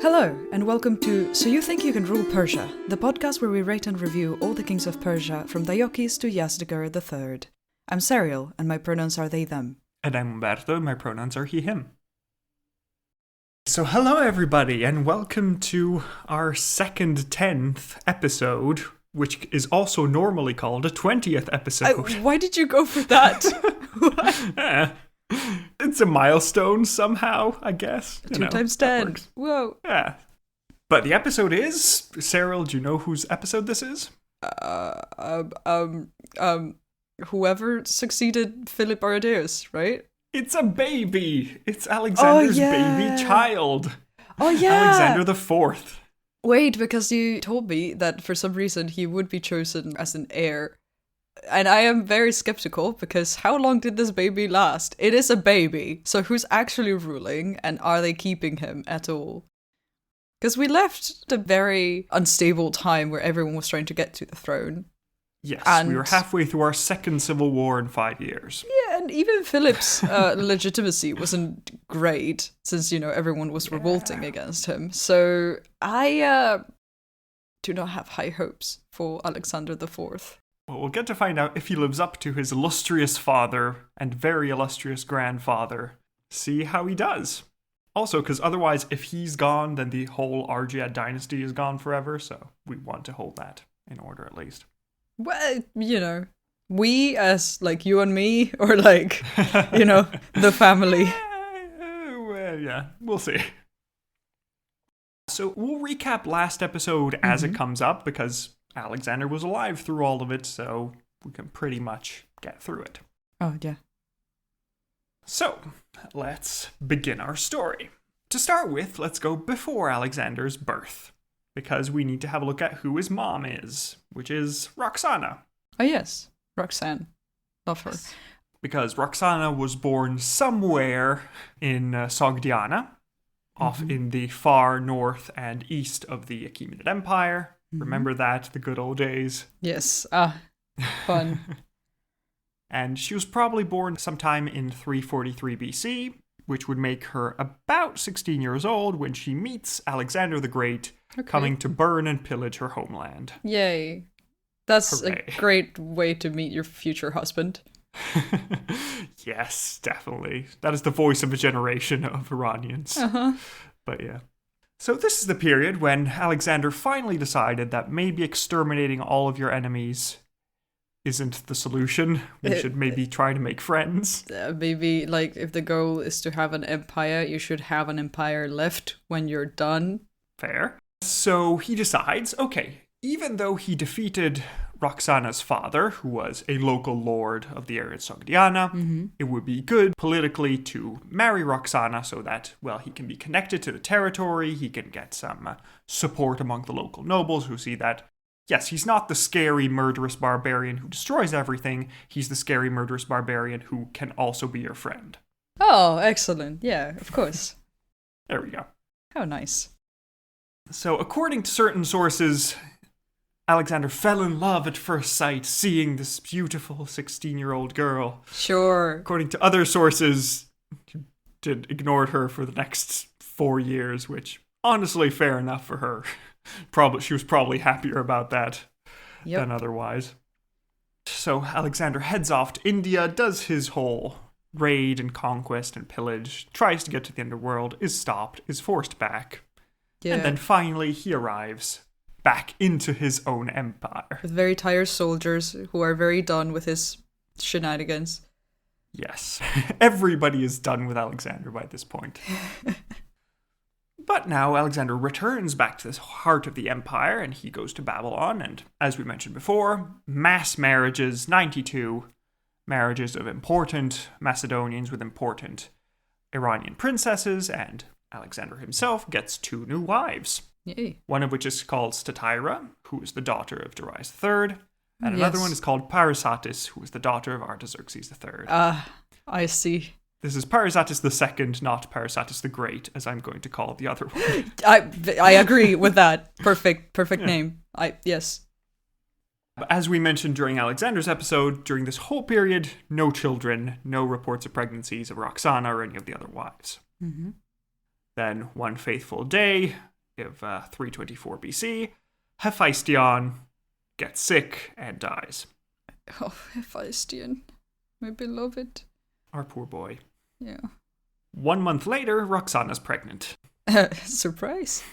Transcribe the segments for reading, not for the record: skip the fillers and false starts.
Hello, and welcome to So You Think You Can Rule Persia, the podcast where we rate and review all the kings of Persia from Diocles to Yazdegerd III. I'm Serial, and my pronouns are they, them. And I'm Umberto, my pronouns are he, him. So hello everybody, and welcome to our second 10th episode, which is also normally called a 20th episode. Why did you go for that? It's a milestone somehow, I guess. 2 times 10. Whoa. Yeah. But the episode is... Cyril, do you know whose episode this is? Whoever succeeded Philip Aradeus, right? It's a baby! It's Alexander's baby child! Oh, yeah! Alexander the Fourth. Wait, because you told me that for some reason he would be chosen as an heir. And I am very skeptical, because how long did this baby last? It is a baby, so who's actually ruling, and are they keeping him at all? Because we left the very unstable time where everyone was trying to get to the throne. Yes, And- we were halfway through our second civil war in 5 years. Yeah, and even Philip's legitimacy wasn't great, since, everyone was revolting against him. So I do not have high hopes for Alexander IV. Well, we'll get to find out if he lives up to his illustrious father and very illustrious grandfather. See how he does. Also, because otherwise, if he's gone, then the whole Argead dynasty is gone forever, so we want to hold that in order at least. Well, we as, you and me, or, the family. Well, yeah, we'll see. So we'll recap last episode as it comes up, because Alexander was alive through all of it, so we can pretty much get through it. Oh, yeah. So, let's begin our story. To start with, let's go before Alexander's birth, because we need to have a look at who his mom is, which is Roxana. Oh, yes. Roxanne. Love her. Because Roxana was born somewhere in Sogdiana, off in the far north and east of the Achaemenid Empire. Remember that, the good old days. Yes. Fun. And she was probably born sometime in 343 BC, which would make her about 16 years old when she meets Alexander the Great, coming to burn and pillage her homeland. Yay. That's Hooray. a great way to meet your future husband. Yes, definitely. That is the voice of a generation of Iranians. But yeah. So this is the period when Alexander finally decided that maybe exterminating all of your enemies isn't the solution. We should maybe try to make friends. Maybe, if the goal is to have an empire, you should have an empire left when you're done. Fair. So he decides, okay, even though he defeated Roxana's father, who was a local lord of the area of Sogdiana, it would be good politically to marry Roxana so that, well, he can be connected to the territory, he can get some support among the local nobles who see that, yes, he's not the scary, murderous barbarian who destroys everything, he's the scary, murderous barbarian who can also be your friend. Oh, excellent. Yeah, of course. There we go. How nice. So, according to certain sources, Alexander fell in love at first sight, seeing this beautiful 16-year-old girl. Sure. According to other sources, he ignored her for the next 4 years, which, honestly, fair enough for her. She was probably happier about that than otherwise. So Alexander heads off to India, does his whole raid and conquest and pillage, tries to get to the underworld, is stopped, is forced back. Yeah. And then finally he arrives back into his own empire. With very tired soldiers who are very done with his shenanigans. Yes, everybody is done with Alexander by this point. But now Alexander returns back to the heart of the empire, and he goes to Babylon, and as we mentioned before, mass marriages, 92 marriages of important Macedonians with important Iranian princesses, and Alexander himself gets 2 new wives. Yay. One of which is called Stateira, who is the daughter of Darius III, and another one is called Parysatis, who is the daughter of Artaxerxes III. I see. This is Parysatis II, not Parysatis the Great, as I'm going to call the other one. I agree with that. Perfect name. Yes. As we mentioned during Alexander's episode, during this whole period, no children, no reports of pregnancies of Roxana or any of the other wives. Then, one fateful day, of 324 BC, Hephaestion gets sick and dies. Oh, Hephaestion, my beloved. Our poor boy. Yeah. 1 month later, Roxana's pregnant. Surprise.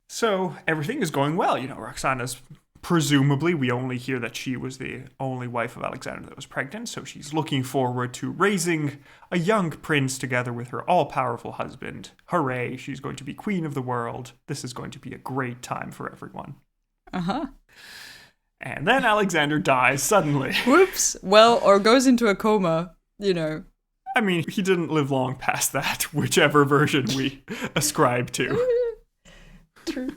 So everything is going well. Roxana's presumably, we only hear that she was the only wife of Alexander that was pregnant, so she's looking forward to raising a young prince together with her all-powerful husband. Hooray, she's going to be queen of the world. This is going to be a great time for everyone. Uh-huh. And then Alexander dies suddenly. Whoops. Well, or goes into a coma, I mean, he didn't live long past that, whichever version we ascribe to. True.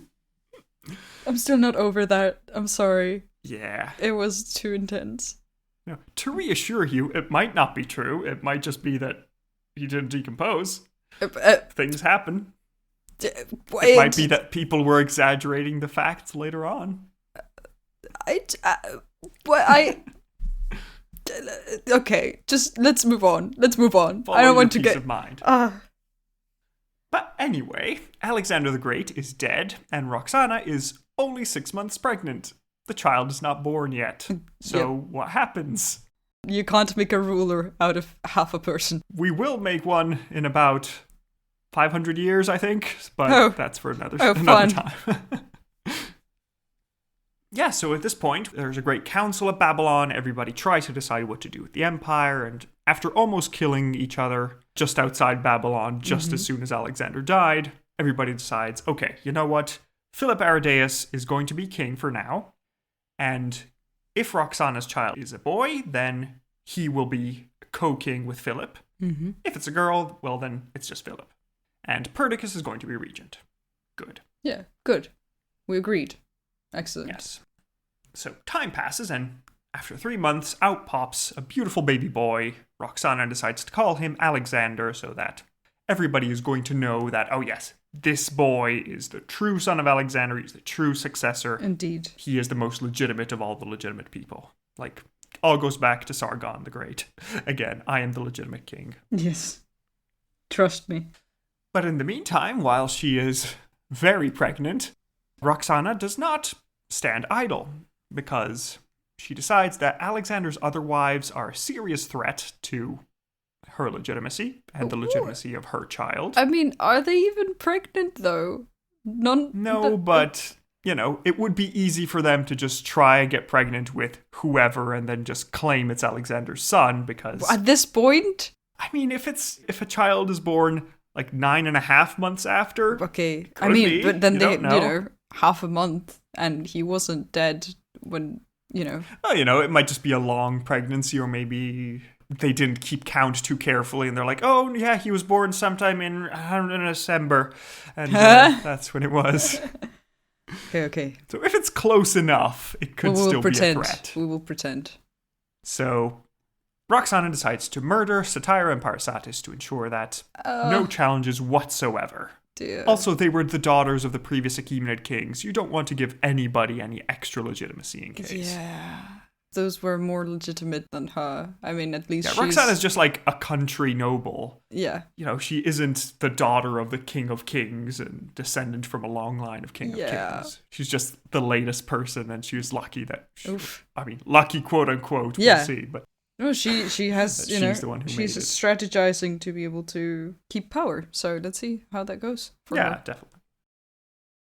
I'm still not over that. I'm sorry. Yeah. It was too intense. No, to reassure you, it might not be true. It might just be that he didn't decompose. Things happen. It might be that people were exaggerating the facts later on. Okay, just let's move on. Follow I don't your want to peace get of mind. But anyway, Alexander the Great is dead, and Roxana is only 6 months pregnant. The child is not born yet. So What happens? You can't make a ruler out of half a person. We will make one in about 500 years, I think, but that's for another time. Yeah, so at this point, there's a great council at Babylon. Everybody tries to decide what to do with the empire, and after almost killing each other just outside Babylon, just as soon as Alexander died, everybody decides, okay, you know what? Philip Aridaeus is going to be king for now, and if Roxana's child is a boy, then he will be co-king with Philip. If it's a girl, well, then it's just Philip. And Perdiccas is going to be regent. Good. Yeah, good. We agreed. Excellent. Yes. So time passes, and after 3 months, out pops a beautiful baby boy. Roxana decides to call him Alexander so that everybody is going to know that, oh yes, this boy is the true son of Alexander. He's the true successor. Indeed. He is the most legitimate of all the legitimate people. Like, all goes back to Sargon the Great. Again, I am the legitimate king. Yes. Trust me. But in the meantime, while she is very pregnant, Roxana does not stand idle, because she decides that Alexander's other wives are a serious threat to her legitimacy and the legitimacy of her child. I mean, are they even pregnant, though? But, it would be easy for them to just try and get pregnant with whoever and then just claim it's Alexander's son, because... At this point? I mean, if a child is born, 9.5 months after... Okay, but then they, half a month, and he wasn't dead when, Well, it might just be a long pregnancy, or maybe they didn't keep count too carefully, and they're like, oh, yeah, he was born sometime in December, and that's when it was. Okay. So if it's close enough, it could still be a threat. We will pretend. So Roxana decides to murder Statira and Parasatis to ensure that no challenges whatsoever. Dear. Also, they were the daughters of the previous Achaemenid kings. You don't want to give anybody any extra legitimacy in case. Yeah. Those were more legitimate than her. I mean, at least Roxana's just like a country noble. Yeah. She isn't the daughter of the king of kings and descendant from a long line of king of kings. She's just the latest person, and she was lucky that... lucky quote unquote, we'll see, but... No, she has, she's the one who she's made it. strategizing to be able to keep power. So let's see how that goes for her. Definitely.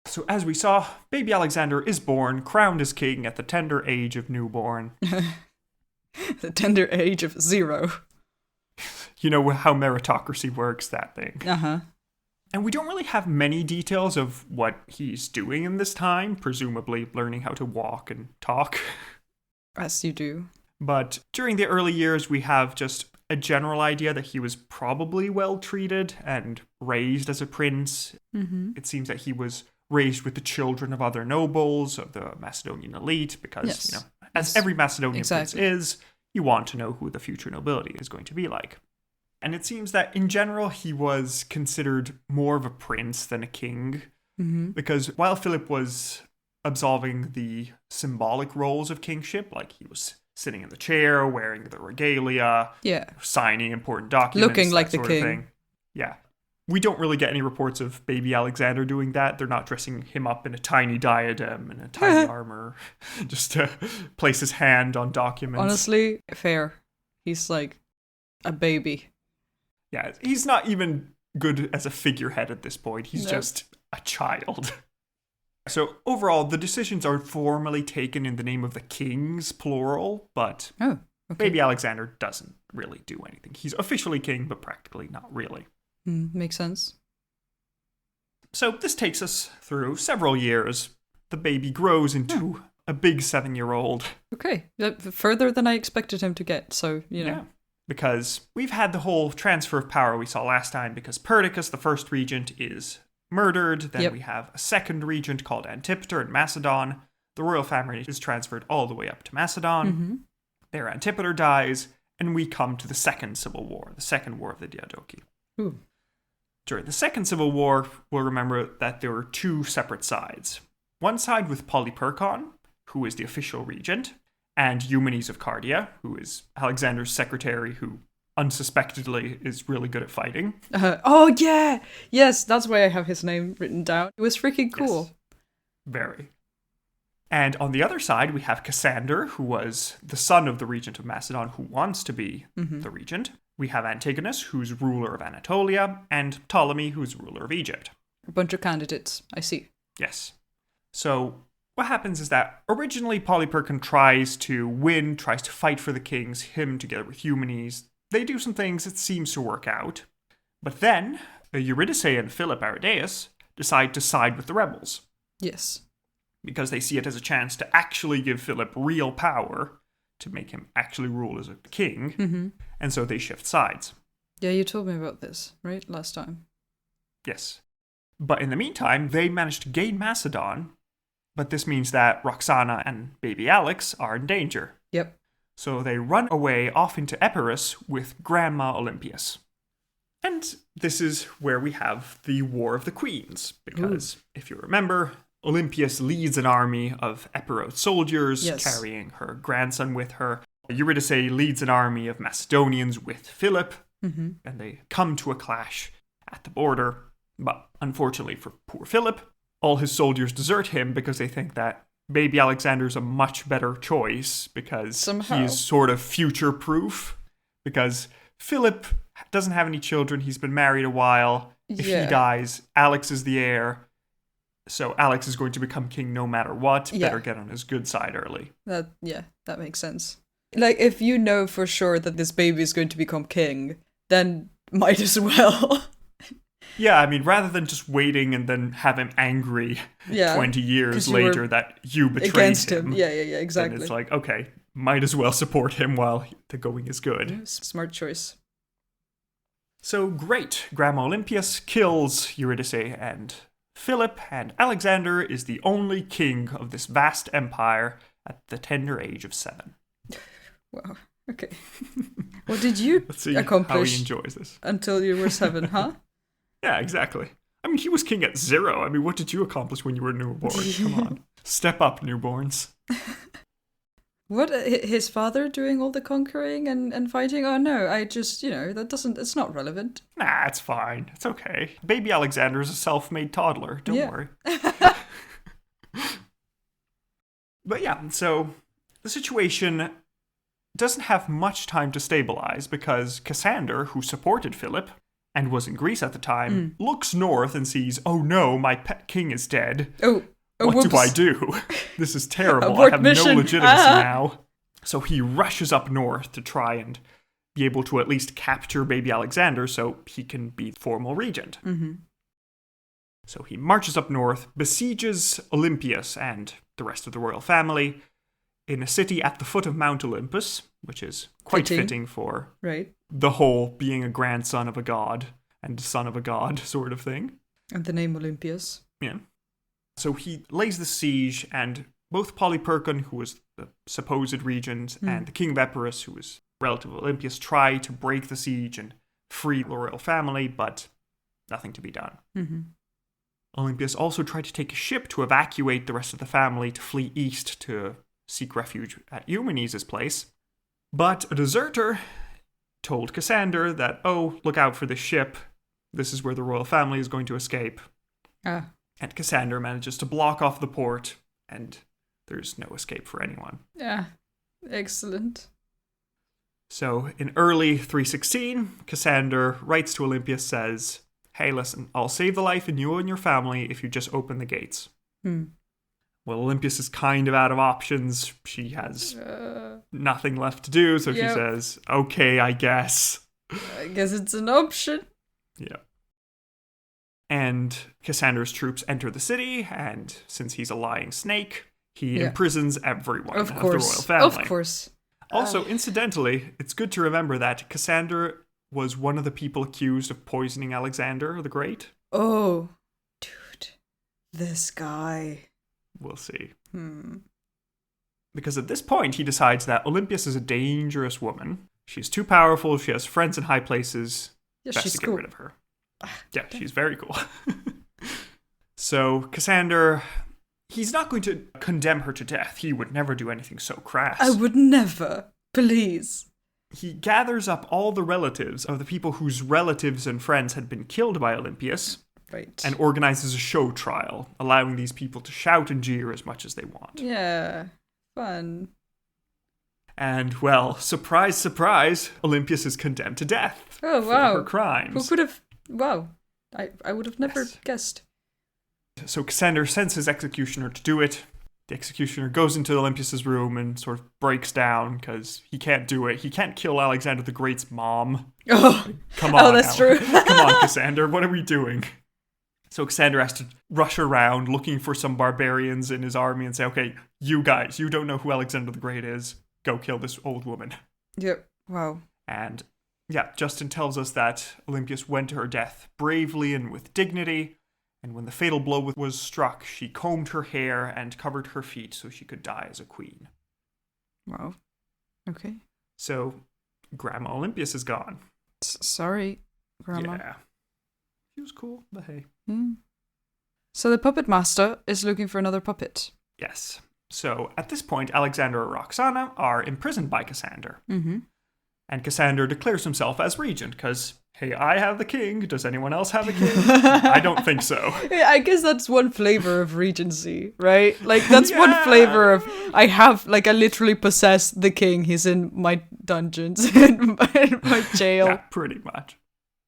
So as we saw, baby Alexander is born, crowned as king at the tender age of newborn. The tender age of 0. You know how meritocracy works, that thing. Uh-huh. And we don't really have many details of what he's doing in this time, presumably learning how to walk and talk. As you do. But during the early years, we have just a general idea that he was probably well treated and raised as a prince. Mm-hmm. It seems that he was raised with the children of other nobles, of the Macedonian elite, because, as every Macedonian prince is, you want to know who the future nobility is going to be like. And it seems that in general, he was considered more of a prince than a king, because while Philip was absolving the symbolic roles of kingship, like he was sitting in the chair, wearing the regalia, signing important documents, looking like the sort king. of thing. Yeah. We don't really get any reports of baby Alexander doing that. They're not dressing him up in a tiny diadem and a tiny armor just to place his hand on documents. Honestly, fair. He's like a baby. Yeah, he's not even good as a figurehead at this point. He's just a child. So overall, the decisions are formally taken in the name of the kings, plural, but baby Alexander doesn't really do anything. He's officially king, but practically not really. Makes sense. So this takes us through several years. The baby grows into a big 7-year-old. Okay, further than I expected him to get, so, you know. Yeah, because we've had the whole transfer of power we saw last time, because Perdiccas, the first regent, is murdered. Then we have a second regent called Antipater in Macedon. The royal family is transferred all the way up to Macedon. There Antipater dies, and we come to the Second Civil War, the Second War of the Diadochi. Ooh. During the Second Civil War, we'll remember that there were two separate sides. One side with Polyperchon, who is the official regent, and Eumenes of Cardia, who is Alexander's secretary, who unsuspectedly is really good at fighting. Oh, yeah! Yes, that's why I have his name written down. It was freaking cool. Yes. Very. And on the other side, we have Cassander, who was the son of the regent of Macedon, who wants to be the regent. We have Antigonus, who's ruler of Anatolia, and Ptolemy, who's ruler of Egypt. A bunch of candidates, I see. Yes. So what happens is that originally Polyperchon tries to fight for the kings, him together with Eumenes. They do some things that seems to work out. But then Eurydice and Philip Aridaeus decide to side with the rebels. Yes. Because they see it as a chance to actually give Philip real power, to make him actually rule as a king, and so they shift sides. Yeah, you told me about this, right, last time? Yes. But in the meantime, they managed to gain Macedon, but this means that Roxana and baby Alex are in danger. Yep. So they run away off into Epirus with Grandma Olympias. And this is where we have the War of the Queens, because if you remember, Olympias leads an army of Epirote soldiers, carrying her grandson with her. Eurydice leads an army of Macedonians with Philip, and they come to a clash at the border. But unfortunately for poor Philip, all his soldiers desert him because they think that baby Alexander's a much better choice because he's sort of future-proof. Because Philip doesn't have any children, he's been married a while. If he dies, Alex is the heir. So Alex is going to become king no matter what. Better get on his good side early. That makes sense. Like, if you know for sure that this baby is going to become king, then might as well. Yeah, I mean, rather than just waiting and then have him angry 20 years later that you betrayed him. Yeah, exactly. And it's like, okay, might as well support him while the going is good. Smart choice. So great. Grandma Olympias kills Eurydice and Philip, and Alexander is the only king of this vast empire at the tender age of 7. Wow. Okay. What did you accomplish how he enjoys this until you were 7, huh? Yeah, exactly. I mean, he was king at 0. I mean, what did you accomplish when you were newborn? Come on. Step up, newborns. What, his father doing all the conquering and fighting? Oh no, I just, it's not relevant. Nah, it's fine. It's okay. Baby Alexander is a self-made toddler. Don't worry. But yeah, so the situation doesn't have much time to stabilize because Cassander, who supported Philip and was in Greece at the time, looks north and sees, oh no, my pet king is dead. What do I do? This is terrible. I have no legitimacy now. So he rushes up north to try and be able to at least capture baby Alexander so he can be formal regent. So he marches up north, besieges Olympias and the rest of the royal family in a city at the foot of Mount Olympus, which is quite fitting for the whole being a grandson of a god and son of a god sort of thing. And the name Olympias. Yeah. So he lays the siege, and both Polyperchon, who was the supposed regent, and the king of Epirus, who was relative of Olympias, try to break the siege and free the royal family, but nothing to be done. Olympias also tried to take a ship to evacuate the rest of the family to flee east to seek refuge at Eumenes' place. But a deserter told Cassander that, oh, look out for this ship. This is where the royal family is going to escape. Ah. And Cassander manages to block off the port, and there's no escape for anyone. Yeah. Excellent. So in early 316, Cassander writes to Olympias, says, "Hey, listen, I'll save the life in you and your family if you just open the gates." Well, Olympias is kind of out of options. She has nothing left to do, so she says, "Okay, I guess." I guess it's an option. Yeah. And Cassander's troops enter the city, and since he's a lying snake, he imprisons everyone of the royal family. Of course. Also, incidentally, it's good to remember that Cassander was one of the people accused of poisoning Alexander the Great. Oh, dude. This guy. We'll see. Because at this point, he decides that Olympias is a dangerous woman. She's too powerful, she has friends in high places. Yeah, Best she's to get cool. rid of her. Yeah, she's very cool. So, Cassander, he's not going to condemn her to death. He would never do anything so crass. I would never. Please. He gathers up all the relatives of the people whose relatives and friends had been killed by Olympias. Right. And organizes a show trial, allowing these people to shout and jeer as much as they want. Yeah. Fun. And, well, surprise, surprise, Olympias is condemned to death Oh, for wow. her crimes. Who could have... Wow. I would have never guessed. So Cassander sends his executioner to do it. The executioner goes into Olympias' room and sort of breaks down because he can't do it. He can't kill Alexander the Great's mom. Oh, Come on, that's Alex. true. Come on, Cassander, what are we doing? So Cassander has to rush around looking for some barbarians in his army and say, okay, you guys, you don't know who Alexander the Great is. Go kill this old woman. Yep. Wow. And yeah, Justin tells us that Olympias went to her death bravely and with dignity. And when the fatal blow was struck, she combed her hair and covered her feet so she could die as a queen. Wow. Okay. So Grandma Olympias is gone. Sorry, Grandma. Yeah. She was cool, but hey. So the puppet master is looking for another puppet. Yes. So at this point, Alexander and Roxana are imprisoned by Cassander. And Cassander declares himself as regent because, hey, I have the king. Does anyone else have a king? I don't think so. Yeah, I guess that's one flavor of regency, right? Like, that's one flavor of, I literally possess the king. He's in my dungeons, in my jail. Yeah, pretty much.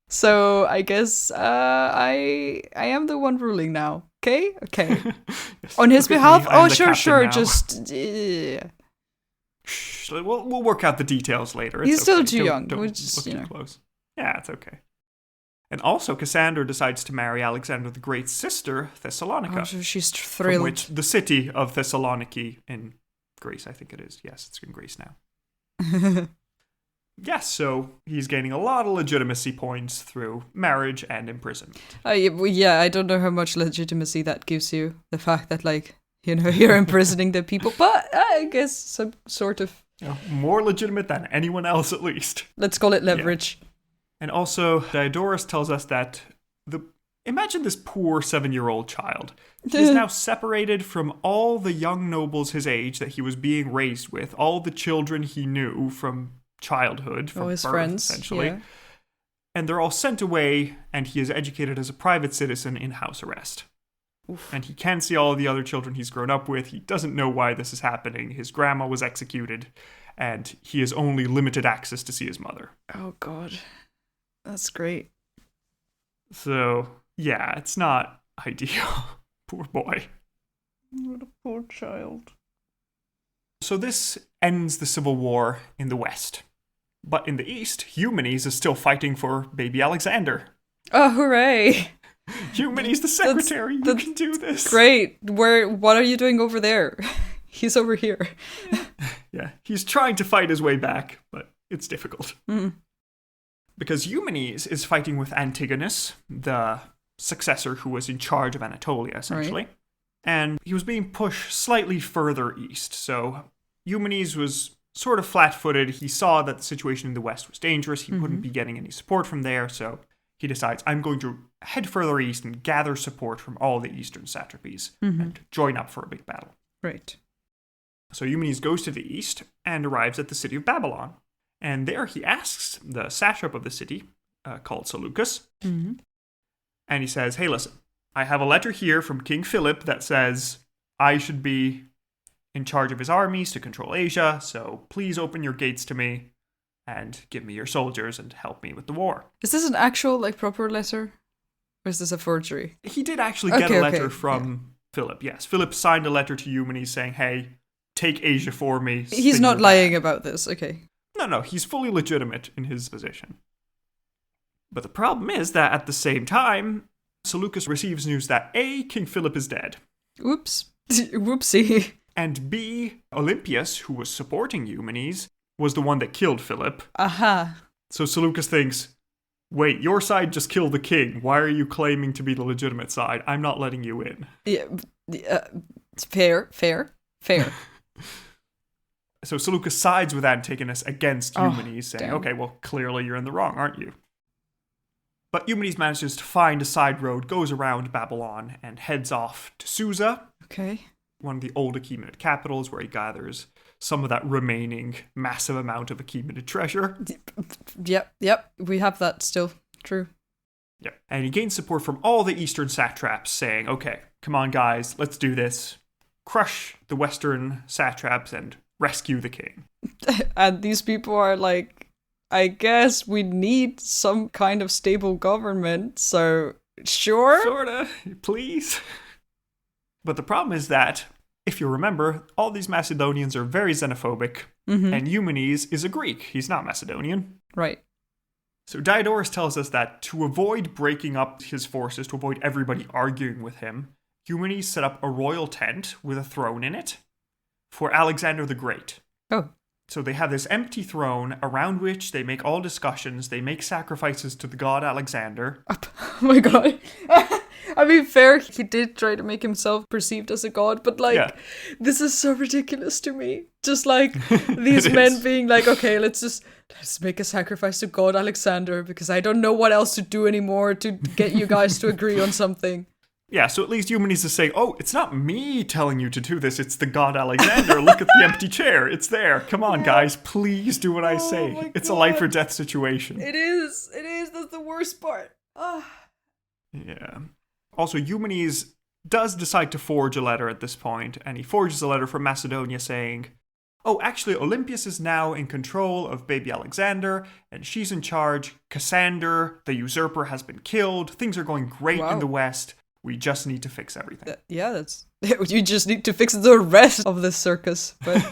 So I guess I am the one ruling now. Okay? On his behalf? Oh, sure. Now. Just... Shh, we'll work out the details later. He's still okay. too young. Don't We're look just, too close. Yeah, it's okay. And also, Cassander decides to marry Alexander the Great's sister, Thessalonica. Oh, so she's thrilled. From which the city of Thessaloniki in Greece, I think it is. Yes, it's in Greece now. Yes, so he's gaining a lot of legitimacy points through marriage and imprisonment. Yeah, I don't know how much legitimacy that gives you. The fact that, you're imprisoning the people. But I guess some sort of... more legitimate than anyone else, at least. Let's call it leverage. Yeah. And also, Diodorus tells us that imagine this poor 7-year-old child. He is now separated from all the young nobles his age that he was being raised with, all the children he knew from childhood, from his birth, friends, essentially. yeah. And they're all sent away, and he is educated as a private citizen in house arrest. Oof. And he can't see all the other children he's grown up with. He doesn't know why this is happening. His grandma was executed, and he has only limited access to see his mother. Oh, God. That's great. So, yeah, it's not ideal. Poor boy. What a poor child. So this ends the civil war in the west. But in the east, Eumenes is still fighting for baby Alexander. Oh, hooray! Eumenes the secretary, you can do this. Great. What are you doing over there? He's over here. Yeah, he's trying to fight his way back, but it's difficult. Because Eumenes is fighting with Antigonus, the successor who was in charge of Anatolia, essentially. Right. And he was being pushed slightly further east. So Eumenes was sort of flat-footed. He saw that the situation in the west was dangerous. He wouldn't be getting any support from there. So he decides, I'm going to head further east and gather support from all the eastern satrapies and join up for a big battle. Right. So Eumenes goes to the east and arrives at the city of Babylon. And there he asks the satrap of the city, called Seleucus, And he says, hey, listen, I have a letter here from King Philip that says I should be in charge of his armies to control Asia, so please open your gates to me and give me your soldiers and help me with the war. Is this an actual, like, proper letter? Or is this a forgery? He did actually get a letter from Philip, yes. Philip signed a letter to Eumenes saying, hey, take Asia for me. He's not lying about this, okay. No, he's fully legitimate in his position. But the problem is that at the same time, Seleucus receives news that A, King Philip is dead. Oops. Whoopsie. And B, Olympias, who was supporting Eumenes, was the one that killed Philip. Aha. So Seleucus thinks, wait, your side just killed the king. Why are you claiming to be the legitimate side? I'm not letting you in. Yeah, fair. So Seleucus sides with Antigonus against Eumenes, saying, damn. okay, well, clearly you're in the wrong, aren't you? But Eumenes manages to find a side road, goes around Babylon, and heads off to Susa. Okay. One of the old Achaemenid capitals, where he gathers some of that remaining massive amount of Achaemenid treasure. Yep. We have that still. True. Yep. And he gains support from all the eastern satraps, saying, okay, come on, guys, let's do this. Crush the western satraps and rescue the king. And these people are like, I guess we need some kind of stable government, so sure? Sorta, please. But the problem is that, if you remember, all these Macedonians are very xenophobic, and Eumenes is a Greek. He's not Macedonian. Right. So Diodorus tells us that to avoid breaking up his forces, to avoid everybody arguing with him, Eumenes set up a royal tent with a throne in it for Alexander the Great. Oh. So they have this empty throne around which they make all discussions, they make sacrifices to the god Alexander. Oh my god. I mean, fair, he did try to make himself perceived as a god, but like, this is so ridiculous to me. Just like these men being like, okay, let's make a sacrifice to god Alexander because I don't know what else to do anymore to get you guys to agree on something. Yeah, so at least Eumenes is saying, oh, it's not me telling you to do this, it's the god Alexander. Look at the empty chair, it's there. Come on, guys, please do what I say. It's a life or death situation. It is, that's the worst part. Yeah. Also, Eumenes does decide to forge a letter at this point, and he forges a letter from Macedonia saying, oh, actually, Olympias is now in control of baby Alexander, and she's in charge. Cassander, the usurper, has been killed. Things are going great in the West. We just need to fix everything. You just need to fix the rest of this circus. But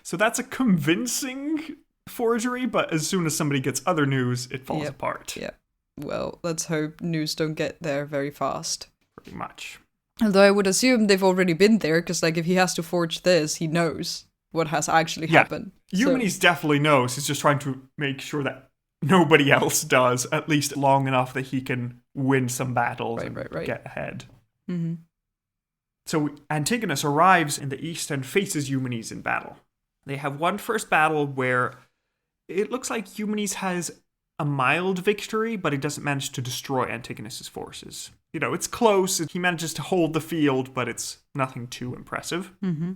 so that's a convincing forgery, but as soon as somebody gets other news, it falls apart. Yeah. Well, let's hope news don't get there very fast. Pretty much. Although I would assume they've already been there, because like if he has to forge this, he knows what has actually happened. Eumenes definitely knows. He's just trying to make sure that nobody else does, at least long enough that he can win some battles and get ahead. Mm-hmm. So Antigonus arrives in the east and faces Eumenes in battle. They have one first battle where it looks like Eumenes has a mild victory, but he doesn't manage to destroy Antigonus's forces. You know, it's close. He manages to hold the field, but it's nothing too impressive. Mm-hmm.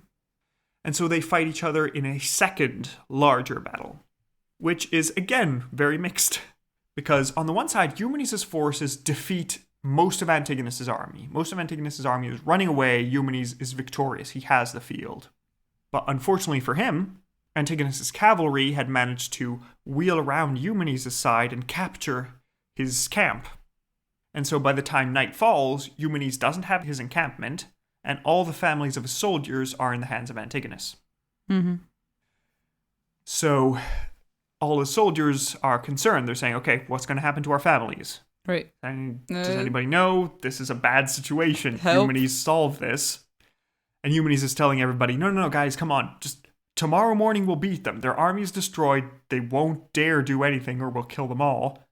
And so they fight each other in a second, larger battle, which is, again, very mixed. Because on the one side, Eumenes' forces defeat most of Antigonus' army. Most of Antigonus' army is running away. Eumenes is victorious. He has the field. But unfortunately for him, Antigonus' cavalry had managed to wheel around Eumenes' side and capture his camp. And so by the time night falls, Eumenes doesn't have his encampment, and all the families of his soldiers are in the hands of Antigonus. Mm-hmm. So all his soldiers are concerned. They're saying, okay, what's going to happen to our families? Right. And does anybody know? This is a bad situation. Help. Eumenes solved this. And Eumenes is telling everybody, no, guys, come on. Just tomorrow morning we'll beat them. Their army is destroyed. They won't dare do anything or we'll kill them all.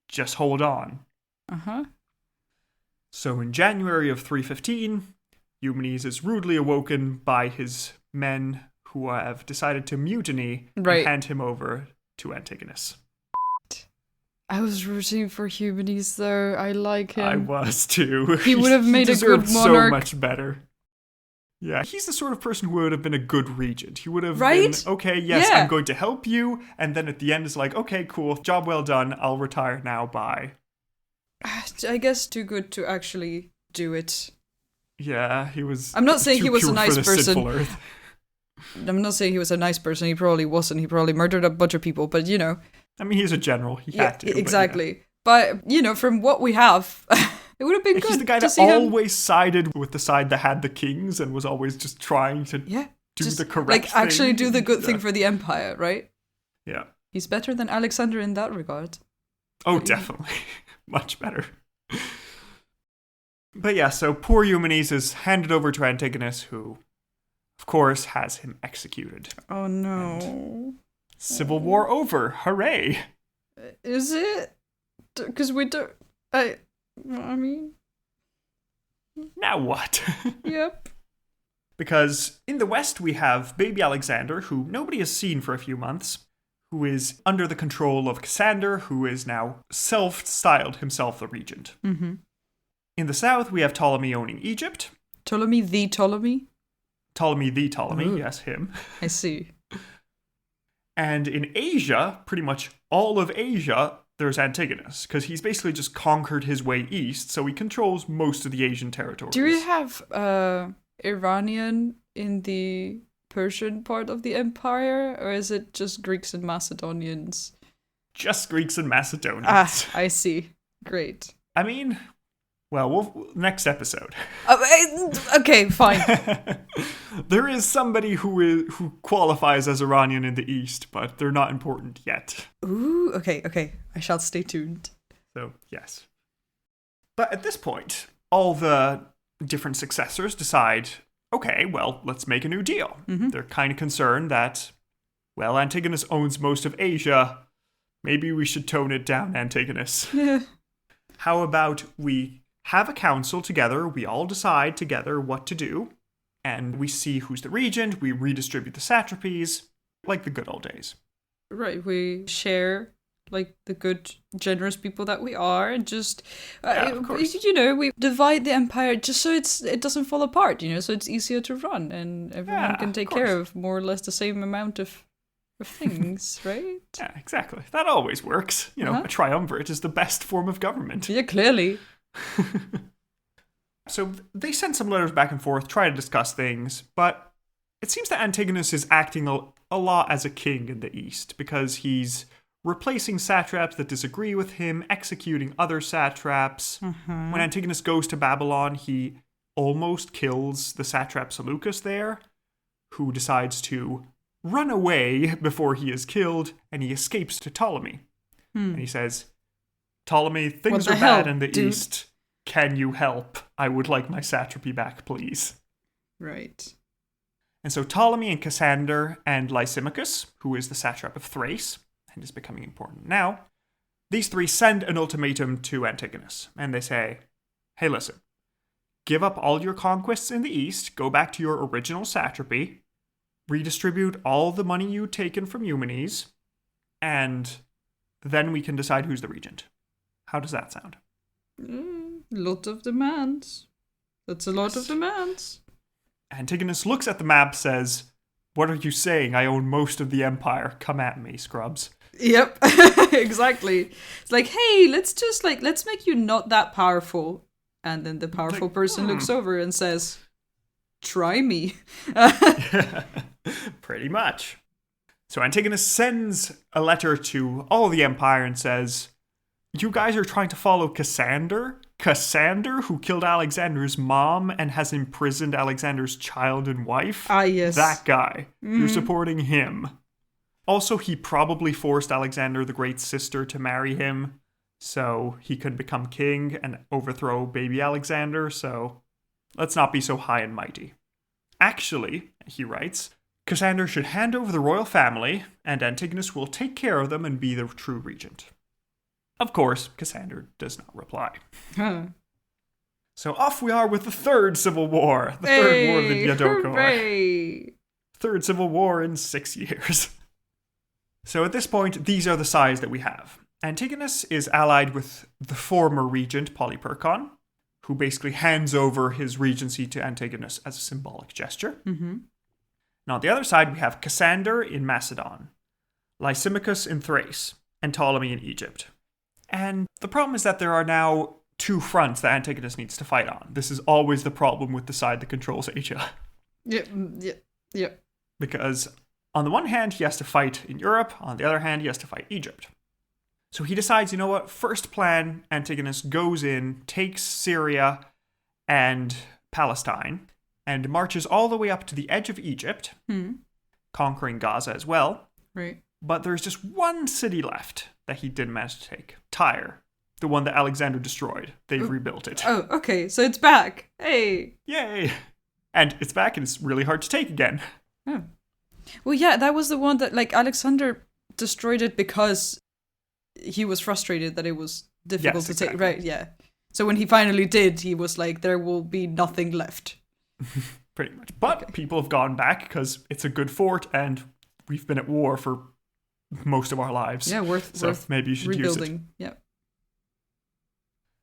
Just hold on. Uh-huh. So in January of 315, Eumenes is rudely awoken by his men who have decided to mutiny and hand him over to Antigonus. I was rooting for Eumenes, though. I like him. I was too. He would have made a good monarch. So much better. Yeah, he's the sort of person who would have been a good regent. He would have been, okay, yes, I'm going to help you. And then at the end, it's like, okay, cool, job well done. I'll retire now, bye. I guess too good to actually do it. Yeah, he was. I'm not saying too he was a pure nice for the person. sinful earth. I'm not saying he was a nice person. He probably wasn't. He probably murdered a bunch of people. But I mean, he's a general. He had to. exactly. But from what we have, it would have been good. He's the guy to that see him. always sided with the side that had the kings and was always just trying to do the correct thing. Actually do the good thing for the empire, right? Yeah. He's better than Alexander in that regard. Oh, definitely. Much better. But yeah, so poor Eumenes is handed over to Antigonus, who, of course, has him executed. Oh no. And civil war over. Hooray. Is it? Because we don't... I mean... Now what? Yep. Because in the West we have baby Alexander, who nobody has seen for a few months, who is under the control of Cassander, who is now self-styled himself the regent. Mm-hmm. In the south, we have Ptolemy owning Egypt. Ptolemy the Ptolemy? Ptolemy the Ptolemy, Ooh. yes, him. I see. And in Asia, pretty much all of Asia, there's Antigonus, because he's basically just conquered his way east, so he controls most of the Asian territories. Do we have Iranian in the Persian part of the empire, or is it just Greeks and Macedonians? Just Greeks and Macedonians. Ah, I see. Great. I mean, well, next episode. Okay, fine. There is somebody who qualifies as Iranian in the East, but they're not important yet. Ooh, okay. I shall stay tuned. So, yes. But at this point, all the different successors decide, okay, well, let's make a new deal. Mm-hmm. They're kind of concerned that, well, Antigonus owns most of Asia. Maybe we should tone it down, Antigonus. Yeah. How about we have a council together, we all decide together what to do, and we see who's the regent, we redistribute the satrapies, like the good old days. Right, we share like the good, generous people that we are, and just of course. we divide the empire just so it doesn't fall apart, so it's easier to run, and everyone can take care of more or less the same amount of things, right? Yeah, exactly. That always works. A triumvirate is the best form of government. Yeah, clearly. So they send some letters back and forth, try to discuss things, but it seems that Antigonus is acting a lot as a king in the East, because he's replacing satraps that disagree with him, executing other satraps. Mm-hmm. When Antigonus goes to Babylon, he almost kills the satrap Seleucus there, who decides to run away before he is killed, and he escapes to Ptolemy. And he says, Ptolemy, things are bad in the East. Can you help? I would like my satrapy back, please. Right. And so Ptolemy and Cassander and Lysimachus, who is the satrap of Thrace, and is becoming important now, these three send an ultimatum to Antigonus. And they say, hey, listen, give up all your conquests in the East, go back to your original satrapy, redistribute all the money you'd taken from Eumenes, and then we can decide who's the regent. How does that sound? Lot of demands. That's a lot of demands. Antigonus looks at the map, says, what are you saying? I own most of the empire. Come at me, scrubs. Yep, exactly. It's like, hey, let's make you not that powerful. And then the powerful person looks over and says, try me. Pretty much. So Antigonus sends a letter to all the empire and says, you guys are trying to follow Cassander? Cassander, who killed Alexander's mom and has imprisoned Alexander's child and wife? Ah, yes. That guy. You're supporting him. Also, he probably forced Alexander the Great's sister to marry him so he could become king and overthrow baby Alexander, so let's not be so high and mighty. Actually, he writes, Cassander should hand over the royal family, and Antigonus will take care of them and be the true regent. Of course, Cassander does not reply. Huh. So off we are with the third civil war. The third war of the Diadochi. Hooray! Third civil war in 6 years. So at this point, these are the sides that we have. Antigonus is allied with the former regent, Polyperchon, who basically hands over his regency to Antigonus as a symbolic gesture. Mm-hmm. And on the other side, we have Cassander in Macedon, Lysimachus in Thrace, and Ptolemy in Egypt. And the problem is that there are now two fronts that Antigonus needs to fight on. This is always the problem with the side that controls Asia. Yeah. Because on the one hand, he has to fight in Europe. On the other hand, he has to fight Egypt. So he decides, you know what? First plan, Antigonus goes in, takes Syria and Palestine, and marches all the way up to the edge of Egypt, conquering Gaza as well. Right. But there's just one city left that he didn't manage to take. Tyre. The one that Alexander destroyed. They've rebuilt it. Oh, okay. So it's back. Hey. Yay! And it's back and it's really hard to take again. Oh. Well, yeah, that was the one that, like, Alexander destroyed it because he was frustrated that it was difficult to take. Right, yeah. So when he finally did, he was like, there will be nothing left. Pretty much. But people have gone back because it's a good fort and we've been at war for most of our lives. Yeah, worth maybe you should rebuilding. use it. Yeah.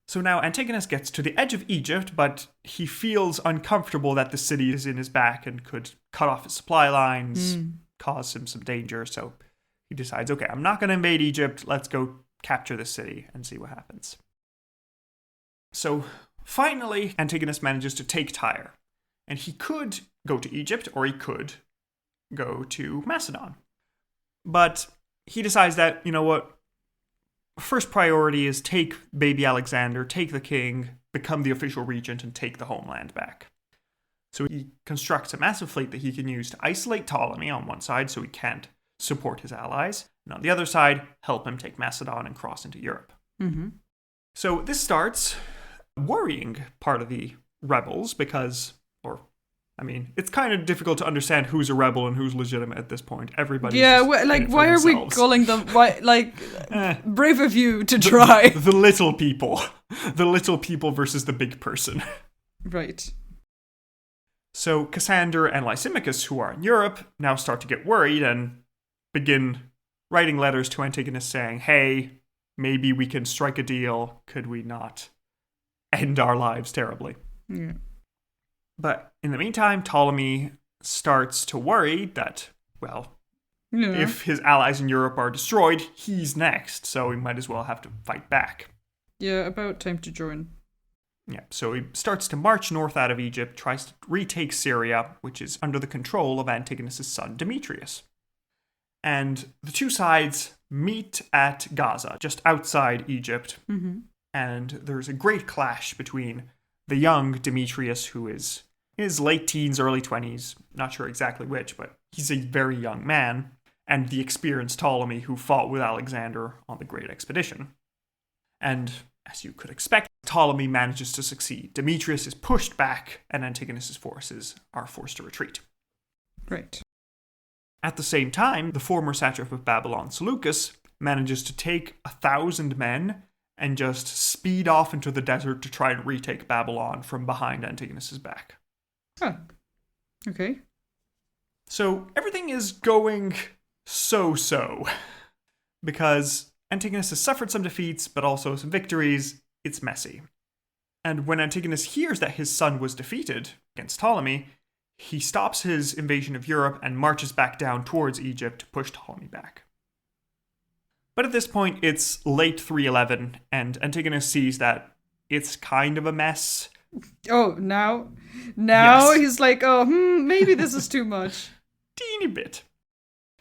So now Antigonus gets to the edge of Egypt, but he feels uncomfortable that the city is in his back and could cut off his supply lines, cause him some danger. So he decides, okay, I'm not going to invade Egypt. Let's go capture the city and see what happens. So finally, Antigonus manages to take Tyre. And he could go to Egypt or he could go to Macedon. But he decides that, you know what? First priority is take baby Alexander, take the king, become the official regent, and take the homeland back. So he constructs a massive fleet that he can use to isolate Ptolemy on one side so he can't support his allies, and on the other side, help him take Macedon and cross into Europe. Mm-hmm. So this starts worrying part of the rebels because, it's kind of difficult to understand who's a rebel and who's legitimate at this point. Everybody. Yeah, why are we calling them? Brave of you to try. The little people. The little people versus the big person. Right. So Cassander and Lysimachus, who are in Europe, now start to get worried and begin writing letters to Antigonus saying, hey, maybe we can strike a deal. Could we not end our lives terribly? Yeah. But in the meantime, Ptolemy starts to worry that, if his allies in Europe are destroyed, he's next, so he might as well have to fight back. Yeah, about time to join. Yeah, so he starts to march north out of Egypt, tries to retake Syria, which is under the control of Antigonus' son Demetrius. And the two sides meet at Gaza, just outside Egypt, and there's a great clash between the young Demetrius, who is in his late teens, early 20s, not sure exactly which, but he's a very young man, and the experienced Ptolemy who fought with Alexander on the Great Expedition. And as you could expect, Ptolemy manages to succeed. Demetrius is pushed back, and Antigonus' forces are forced to retreat. Right. At the same time, the former satrap of Babylon, Seleucus, manages to take 1,000 men and just speed off into the desert to try and retake Babylon from behind Antigonus' back. Huh. Okay. So everything is going so-so. Because Antigonus has suffered some defeats, but also some victories. It's messy. And when Antigonus hears that his son was defeated against Ptolemy, he stops his invasion of Europe and marches back down towards Egypt to push Ptolemy back. But at this point, it's late 311, and Antigonus sees that it's kind of a mess. Oh, now Yes. He's like, maybe this is too much. Teeny bit.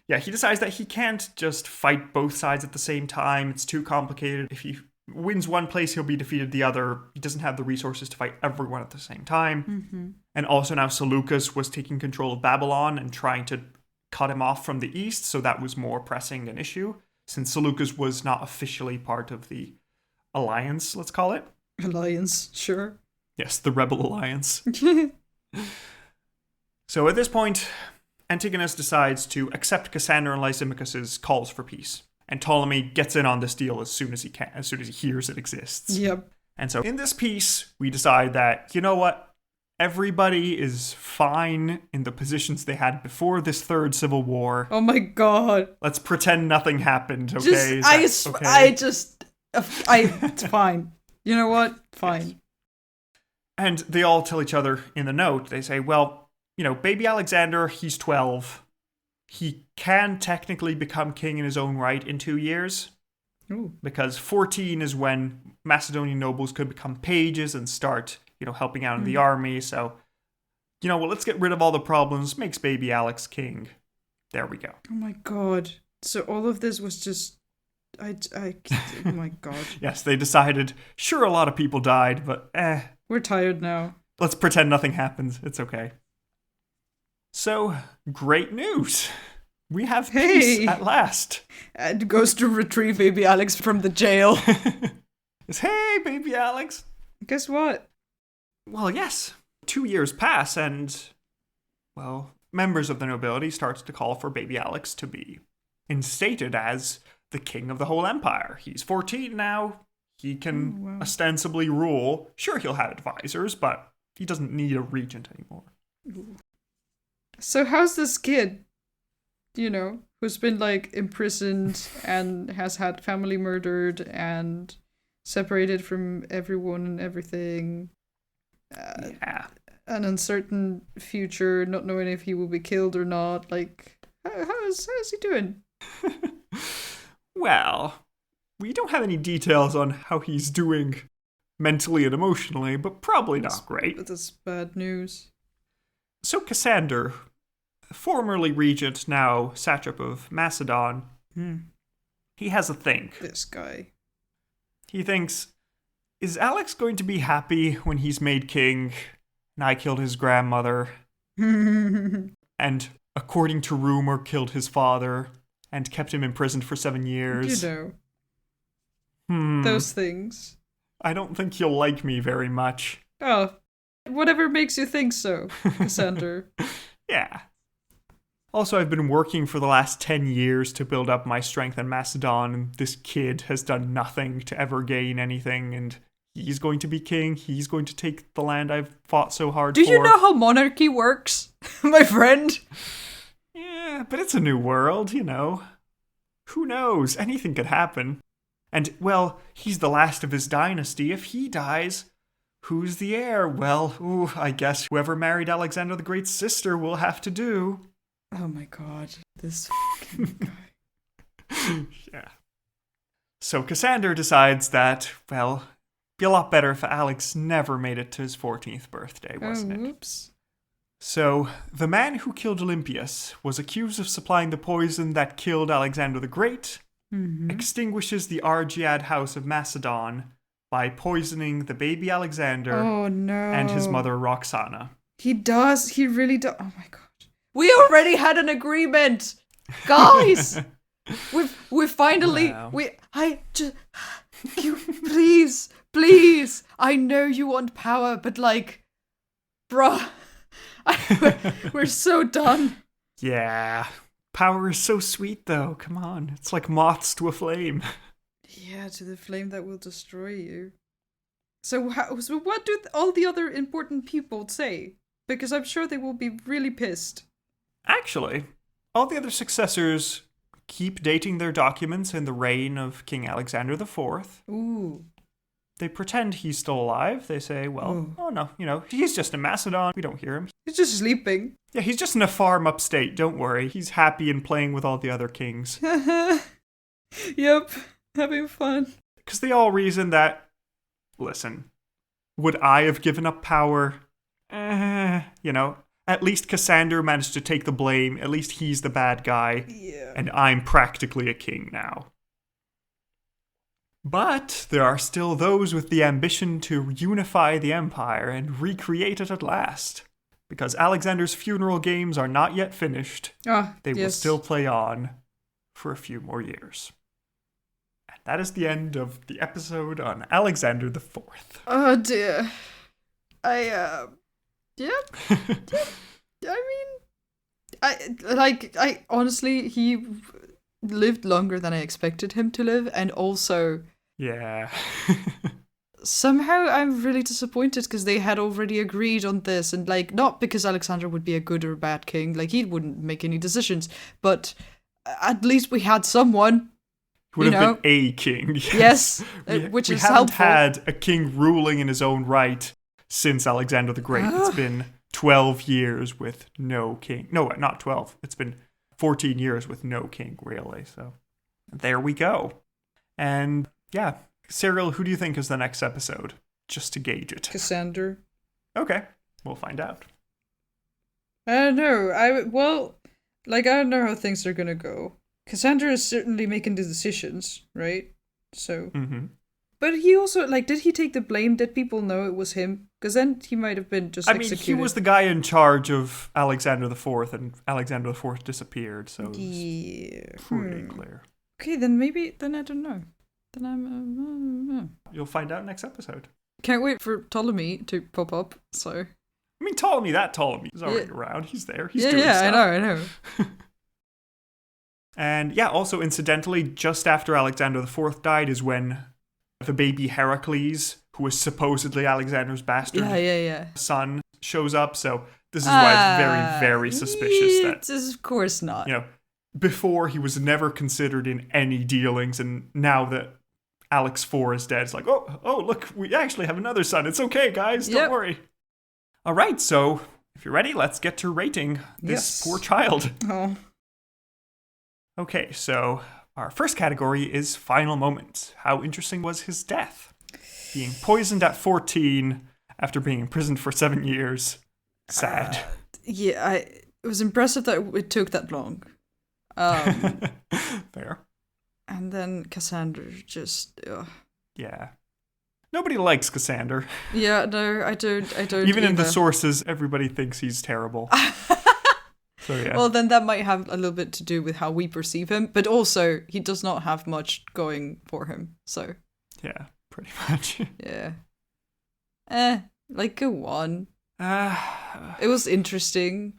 Yeah, he decides that he can't just fight both sides at the same time. It's too complicated. If he wins one place, he'll be defeated the other. He doesn't have the resources to fight everyone at the same time. Mm-hmm. And also now Seleucus was taking control of Babylon and trying to cut him off from the east, so that was more pressing an issue, since Seleucus was not officially part of the alliance, let's call it. Alliance, sure. Yes, the rebel alliance. So at this point, Antigonus decides to accept Cassander and Lysimachus' calls for peace. And Ptolemy gets in on this deal as soon as he can, as soon as he hears it exists. Yep. And so in this peace, we decide that, you know what? Everybody is fine in the positions they had before this third civil war. Oh my god. Let's pretend nothing happened, okay? It's fine. You know what? Fine. Yes. And they all tell each other in the note, they say, well, baby Alexander, he's 12. He can technically become king in his own right in 2 years. Ooh. because 14 is when Macedonian nobles could become pages and start, helping out in the army. So, let's get rid of all the problems, makes baby Alex king. There we go. Oh my god. So all of this was just... oh my god. Yes, they decided, sure, a lot of people died, but We're tired now. let's pretend nothing happens. It's okay. So, great news. We have peace at last. And goes to retrieve baby Alex from the jail. It's, hey, baby Alex. Guess what? Well, yes. 2 years pass and, members of the nobility starts to call for baby Alex to be instated as the king of the whole empire. He's 14 now. He can ostensibly rule. Sure, he'll have advisors, but he doesn't need a regent anymore. So how's this kid, who's been, imprisoned and has had family murdered and separated from everyone and everything? Yeah. An uncertain future, not knowing if he will be killed or not. How's he doing? Well, we don't have any details on how he's doing mentally and emotionally, but probably not great. But that's bad news. So Cassander, formerly regent, now satrap of Macedon, he has a think. This guy. He thinks, is Alex going to be happy when he's made king and I killed his grandmother and, according to rumor, killed his father and kept him imprisoned for 7 years? Those things. I don't think he'll like me very much. Oh, whatever makes you think so, Cassander. Yeah. Also, I've been working for the last 10 years to build up my strength in Macedon, and this kid has done nothing to ever gain anything, and he's going to be king. He's going to take the land I've fought so hard for. Do you know how monarchy works, my friend? Yeah, but it's a new world, Who knows? Anything could happen. And, he's the last of his dynasty. If he dies, who's the heir? Well, I guess whoever married Alexander the Great's sister will have to do. Oh my god, this fucking guy. Yeah. So Cassander decides that, it'd be a lot better if Alex never made it to his 14th birthday, wasn't it? Oops. So, the man who killed Olympias was accused of supplying the poison that killed Alexander the Great, extinguishes the Argead house of Macedon by poisoning the baby Alexander and his mother Roxana. He does. He really does. Oh my god. We already had an agreement, guys. we finally you please. I know you want power, but bruh, we're so done. Yeah, power is so sweet though. Come on, it's like moths to a flame. Yeah, to the flame that will destroy you. So what do all the other important people say? Because I'm sure they will be really pissed. Actually, all the other successors keep dating their documents in the reign of King Alexander IV. Ooh. They pretend he's still alive. They say, oh no, he's just in Macedon. We don't hear him. He's just sleeping. Yeah, he's just in a farm upstate. Don't worry. He's happy and playing with all the other kings. Yep, having fun. Because they all reason that, listen, would I have given up power? At least Cassander managed to take the blame. At least he's the bad guy. Yeah. And I'm practically a king now. But there are still those with the ambition to unify the empire and recreate it at last. Because Alexander's funeral games are not yet finished. They will still play on for a few more years. And that is the end of the episode on Alexander IV. Oh dear. Yep. I honestly, he lived longer than I expected him to live, and also... Yeah. Somehow I'm really disappointed because they had already agreed on this, and not because Alexander would be a good or bad king, he wouldn't make any decisions, but at least we had someone. Would have been a king. Yes, which is helpful. We haven't had a king ruling in his own right since Alexander the Great. It's been 12 years with no king. No, not 12. It's been 14 years with no king, really. So there we go. And yeah, Cyril, who do you think is the next episode? Just to gauge it. Cassandra. Okay, we'll find out. I don't know. I don't know how things are gonna go. Cassandra is certainly making the decisions, right? So. Mm-hmm. But he also, did he take the blame? Did people know it was him? Because then he might have been just executed. He was the guy in charge of Alexander IV, and Alexander IV disappeared, so it was pretty clear. Okay, then I don't know. Then I'm... You'll find out next episode. Can't wait for Ptolemy to pop up, so... I mean, Ptolemy is already around. He's there. He's doing stuff. I know. And yeah, also incidentally, just after Alexander IV died is when the baby Heracles, who was supposedly Alexander's bastard son, shows up. So this is why it's very, very suspicious that... Of course not. Before he was never considered in any dealings, and now that Alex IV is dead, it's like, oh, look, we actually have another son. It's okay, guys. Don't worry. All right, so if you're ready, let's get to rating this poor child. Oh. Okay, so our first category is final moments. How interesting was his death? Being poisoned at 14 after being imprisoned for 7 years. Sad. It was impressive that it took that long. Fair. And then Cassandra just... Yeah. Nobody likes Cassander. Yeah, no, I don't Even in the sources, everybody thinks he's terrible. So yeah. Well, then that might have a little bit to do with how we perceive him, but also he does not have much going for him, so... Yeah, pretty much. Yeah. Go on. It was interesting.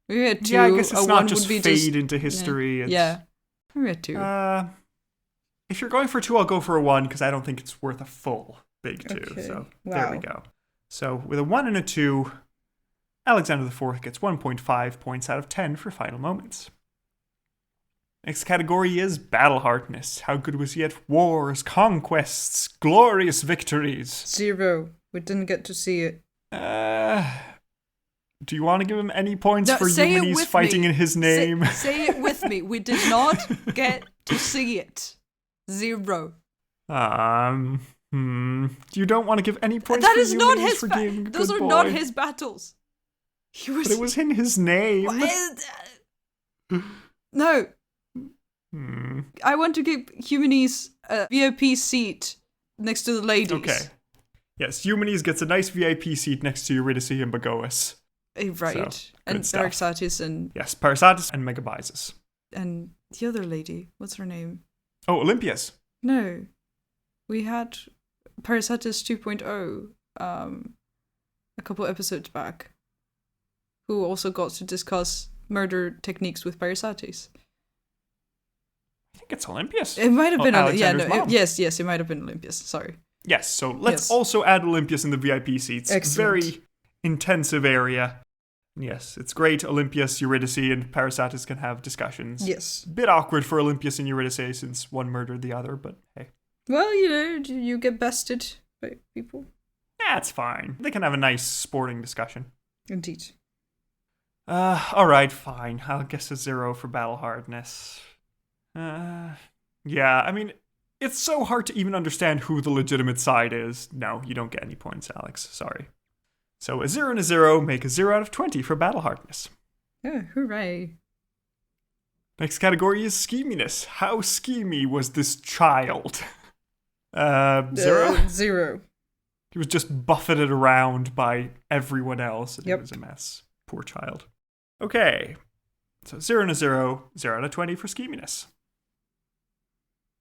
We had 2. Yeah, I guess it's not just fade into history. Yeah. We had 2. If you're going for 2, I'll go for a 1, because I don't think it's worth a full big 2. Okay. So there we go. So with a 1 and a 2, Alexander IV gets 1.5 points out of 10 for final moments. Next category is battle hardness. How good was he at wars, conquests, glorious victories? 0. We didn't get to see it. Do you want to give him any points for Eumenes fighting in his name? Say it with me. We did not get to see it. 0. You don't want to give any points that for is not Eumenes his for being a Those good are boy? not his battles. But it was in his name. No. I want to give Eumenes a VIP seat next to the ladies. Okay. Yes, Eumenes gets a nice VIP seat next to Eurydice and Bagoas. Right. So, and Paraxatis and... Yes, Paraxatis and Megabyzus. And the other lady, what's her name? Oh, Olympias. No. We had Paraxatis 2.0 a couple episodes back, who also got to discuss murder techniques with Paraxatis. I think it's Olympias. It might have been... Yes, it might have been Olympias. Sorry. Yes, so let's also add Olympias in the VIP seats. Excellent. Very intensive area. Yes, it's great. Olympias, Eurydice, and Paraxatis can have discussions. Yes. Bit awkward for Olympias and Eurydice since one murdered the other, but hey. Well, you get bested by people. Yeah, it's fine. They can have a nice sporting discussion. Indeed. Alright, fine. I'll guess a 0 for battle hardness. Yeah, I mean, it's so hard to even understand who the legitimate side is. No, you don't get any points, Alex. Sorry. So a 0 and a 0 make a 0 out of 20 for battle hardness. Oh, hooray. Next category is scheminess. How schemy was this child? 0? 0. He was just buffeted around by everyone else, and it was a mess. Poor child. Okay. So 0 and a 0, 0 out of 20 for scheminess.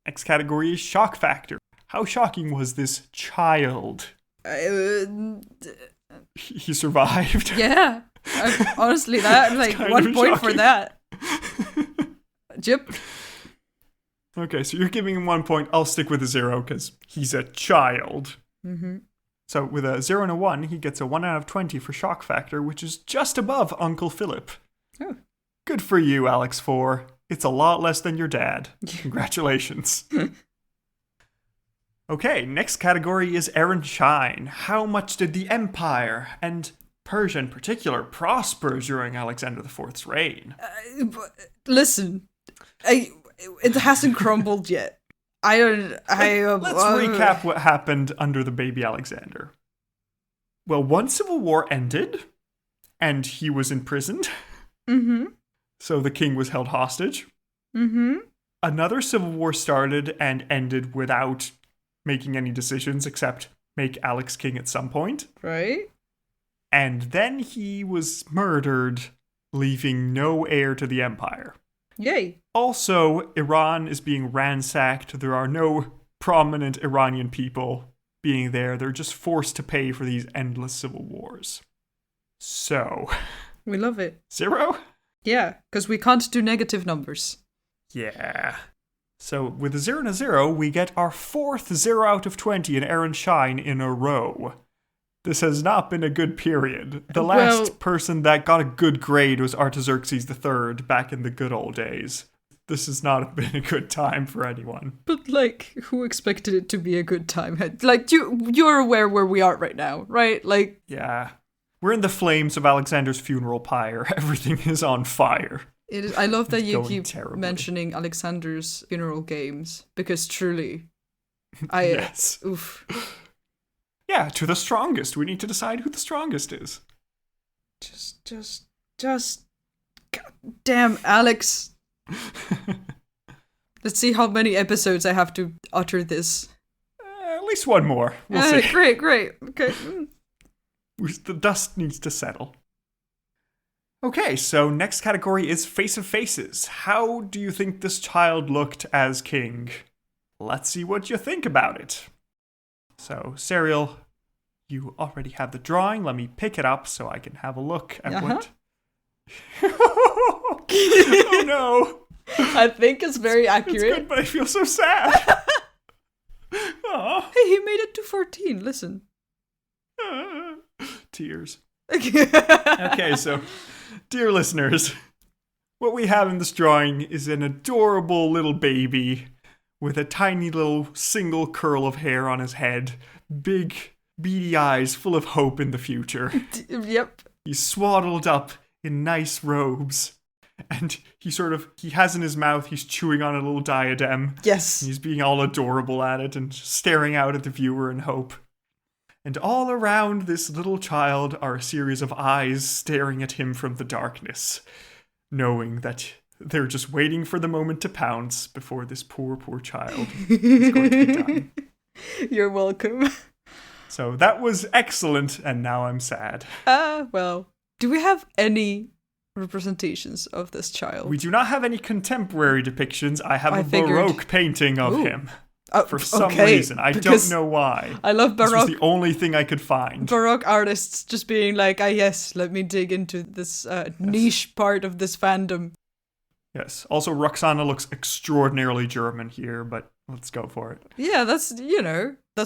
Next category is shock factor. How shocking was this child? He survived. Yeah. Honestly, that, 1 point for that. Yep. Okay, so you're giving him 1 point. I'll stick with a 0 because he's a child. Mm-hmm. So with a 0 and a 1, he gets a 1 out of 20 for shock factor, which is just above Uncle Philip. Oh. Good for you, Alex 4. It's a lot less than your dad. Congratulations. Okay, next category is Aaron Shine. How much did the Empire, and Persia in particular, prosper during Alexander IV's reign? Listen, it hasn't crumbled yet. I don't. Let's recap what happened under the baby Alexander. Well, one civil war ended, and he was imprisoned. Mm-hmm. So the king was held hostage. Mm-hmm. Another civil war started and ended without making any decisions except make Alex king at some point. Right. And then he was murdered, leaving no heir to the empire. Yay. Also, Iran is being ransacked. There are no prominent Iranian people being there. They're just forced to pay for these endless civil wars. So, We love it. 0? Yeah, because we can't do negative numbers. Yeah. So, with a 0 and a 0, we get our 4th 0 out of 20 in Aaron Shine in a row. This has not been a good period. The last person that got a good grade was Artaxerxes III back in the good old days. This has not been a good time for anyone. But, like, who expected it to be a good time? Like, you're aware where we are right now, right? Like... Yeah. We're in the flames of Alexander's funeral pyre. Everything is on fire. It is, I love that you keep terribly. mentioning Alexander's funeral games, because truly, Yes. Oof. Yeah, to the strongest. We need to decide who the strongest is. Just, God damn, Alex. Let's see how many episodes I have to utter this. At least one more. We'll see. Great. Okay. The dust needs to settle. Okay, so next category is Face of Faces. How do you think this child looked as king? Let's see what you think about it. So, Serial, you already have the drawing. Let me pick it up so I can have a look at what... Oh no! I think it's very accurate. It's good, but I feel so sad. Aw. Hey, he made it to 14, listen. Tears. Okay, so, dear listeners, what we have in this drawing is an adorable little baby with a tiny little single curl of hair on his head, big, beady eyes full of hope in the future. Yep. He's swaddled up in nice robes, and he has in his mouth, he's chewing on a little diadem. Yes. He's being all adorable at it and staring out at the viewer in hope. And all around this little child are a series of eyes staring at him from the darkness, knowing that they're just waiting for the moment to pounce before this poor child is going to be done. You're welcome. So that was excellent, and now I'm sad. Well, do we have any representations of this child? We do not have any contemporary depictions. I have a figured. Baroque painting of him. For some okay, reason. I don't know why. I love Baroque. This was the only thing I could find. Baroque artists just being like, yes, let me dig into this niche part of this fandom. Yes. Also, Roxana looks extraordinarily German here, but let's go for it. Yeah, that's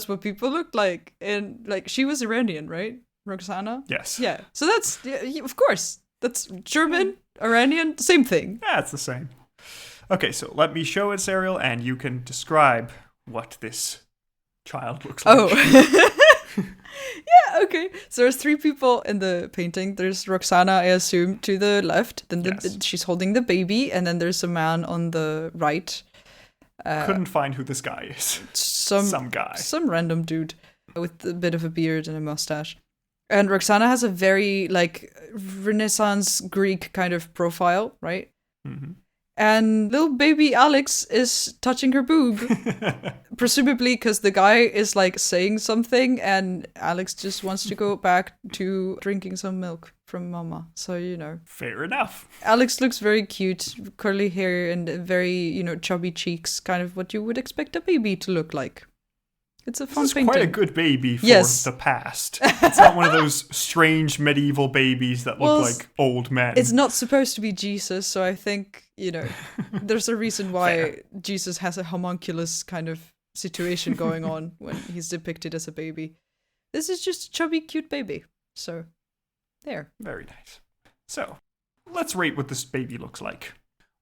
what people look like. And, like, she was Iranian, right? Roxana? Yes. Yeah. So that's, of course, that's German, Iranian, same thing. Yeah, it's the same. Okay, so let me show it, Serial, and you can describe what this child looks like. Oh. Yeah, okay. So there's 3 people in the painting. There's Roxana, I assume, to the left. Then she's holding the baby, and then there's a man on the right. Couldn't find who this guy is. Some guy. Some random dude with a bit of a beard and a mustache. And Roxana has a very, like, Renaissance Greek kind of profile, right? Mm-hmm. And little baby Alex is touching her boob. Presumably because the guy is, like, saying something and Alex just wants to go back to drinking some milk from mama. So, Fair enough. Alex looks very cute, curly hair and very, chubby cheeks, kind of what you would expect a baby to look like. It's a fun This is painting. quite a good baby for the past. It's not one of those strange medieval babies that look like old men. It's not supposed to be Jesus, so I think, there's a reason why Jesus has a homunculus kind of situation going on when he's depicted as a baby. This is just a chubby, cute baby. So, there. Very nice. So, let's rate what this baby looks like.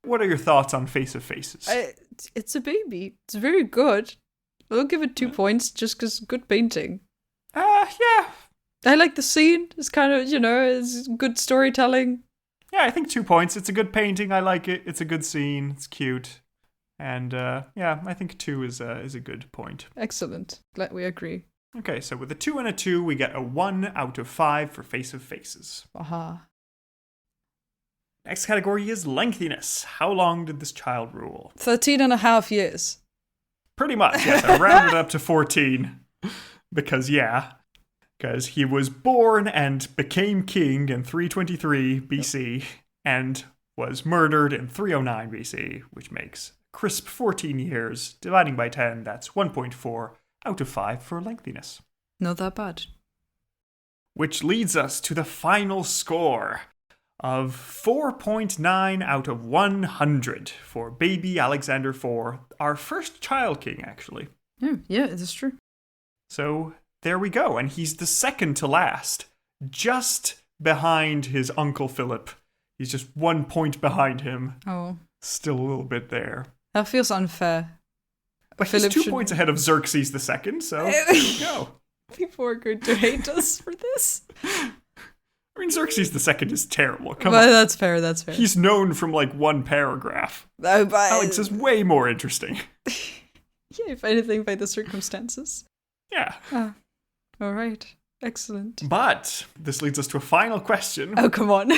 What are your thoughts on Face of Faces? It's a baby. It's very good. I'll give it 2 points just because good painting. Yeah. I like the scene. It's kind of, it's good storytelling. Yeah, I think 2 points. It's a good painting. I like it. It's a good scene. It's cute. And yeah, I think 2 is a good point. Excellent. Glad we agree. Okay, so with a 2 and a 2, we get a 1 out of 5 for Face of Faces. Aha. Next category is lengthiness. How long did this child rule? 13.5 years. Pretty much, yes. I rounded up to 14. Because he was born and became king in 323 BC and was murdered in 309 BC, which makes crisp 14 years. Dividing by 10, that's 1.4 out of 5 for lengthiness. Not that bad. Which leads us to the final score of 4.9 out of 100 for baby Alexander IV, our first child king, actually. Yeah, it is true. So there we go, and he's the second to last, just behind his uncle Philip. He's just 1 point behind him. Oh. Still a little bit there. That feels unfair. But Philip he's 2 points ahead of Xerxes II, so there you go. People are going to hate us for this. I mean, Xerxes II is terrible. Come But on. that's fair, that's fair. He's known from like one paragraph. Alex is way more interesting. Yeah, if anything, by the circumstances. Yeah. All right. Excellent. But this leads us to a final question. Oh, come on.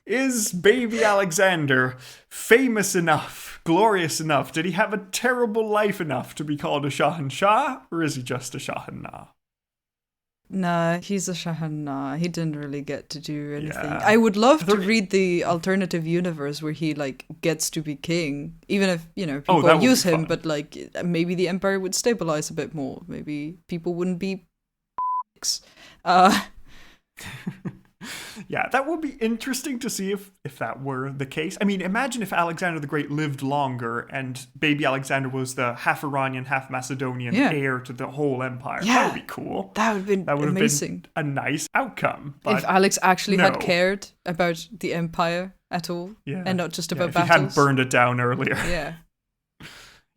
Is baby Alexander famous enough, glorious enough? Did he have a terrible life enough to be called a Shahanshah, or is he just a Shahanah? Nah, he's a Shahanah. He didn't really get to do anything. Yeah. I would love to read the alternative universe where he like gets to be king, even if people that would use be him. fun. But like maybe the empire would stabilize a bit more. Maybe people wouldn't be. Yeah, that would be interesting to see if that were the case. I mean, imagine if Alexander the Great lived longer and baby Alexander was the half Iranian, half Macedonian heir to the whole empire. Yeah. That would be cool. That would have been amazing. Been a nice outcome. But If Alex actually had no. cared about the empire at all, and not just about if he battles. hadn't burned it down earlier. Yeah.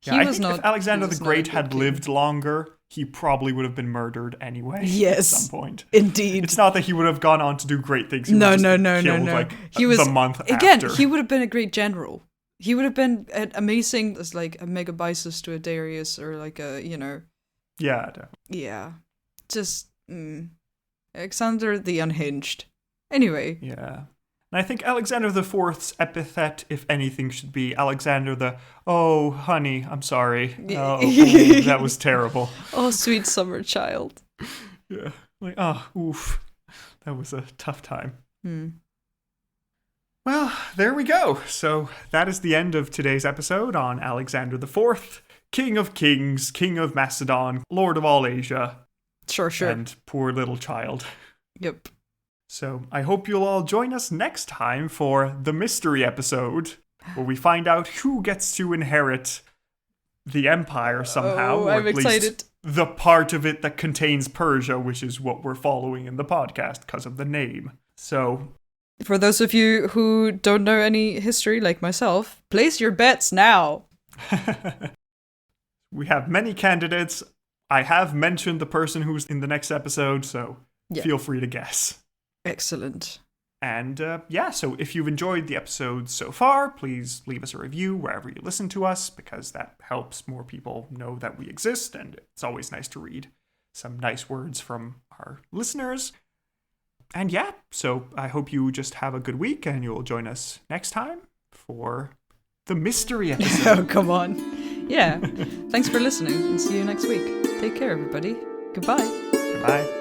Yeah, I think if Alexander the Great had lived longer, he probably would have been murdered anyway. Yes. At some point. Indeed. It's not that he would have gone on to do great things. He No. would have just been killed, like, He was the month again. after. He would have been a great general. He would have been amazing as like a Megabyzus to a Darius, or like a Yeah. Definitely. Yeah. Just Alexander the Unhinged. Anyway. Yeah. And I think Alexander IV's epithet, if anything, should be Alexander the, oh, honey, I'm sorry. Oh, that was terrible. Oh, sweet summer child. Yeah. Like, oh, oof. That was a tough time. Well, there we go. So that is the end of today's episode on Alexander IV, King of Kings, King of Macedon, Lord of all Asia. Sure. And poor little child. Yep. So I hope you'll all join us next time for the mystery episode, where we find out who gets to inherit the empire somehow. Oh, or I'm at least excited. the part of it that contains Persia, which is what we're following in the podcast because of the name. So For those of you who don't know any history like myself, place your bets now. we have many candidates. I have mentioned the person who's in the next episode, so feel free to guess. Excellent. And so if you've enjoyed the episode so far, please leave us a review wherever you listen to us, because that helps more people know that we exist, and it's always nice to read some nice words from our listeners. And so I hope you just have a good week, and you'll join us next time for the mystery episode. Oh, come on. Yeah. Thanks for listening, and see you next week. Take care, everybody. Goodbye. Goodbye.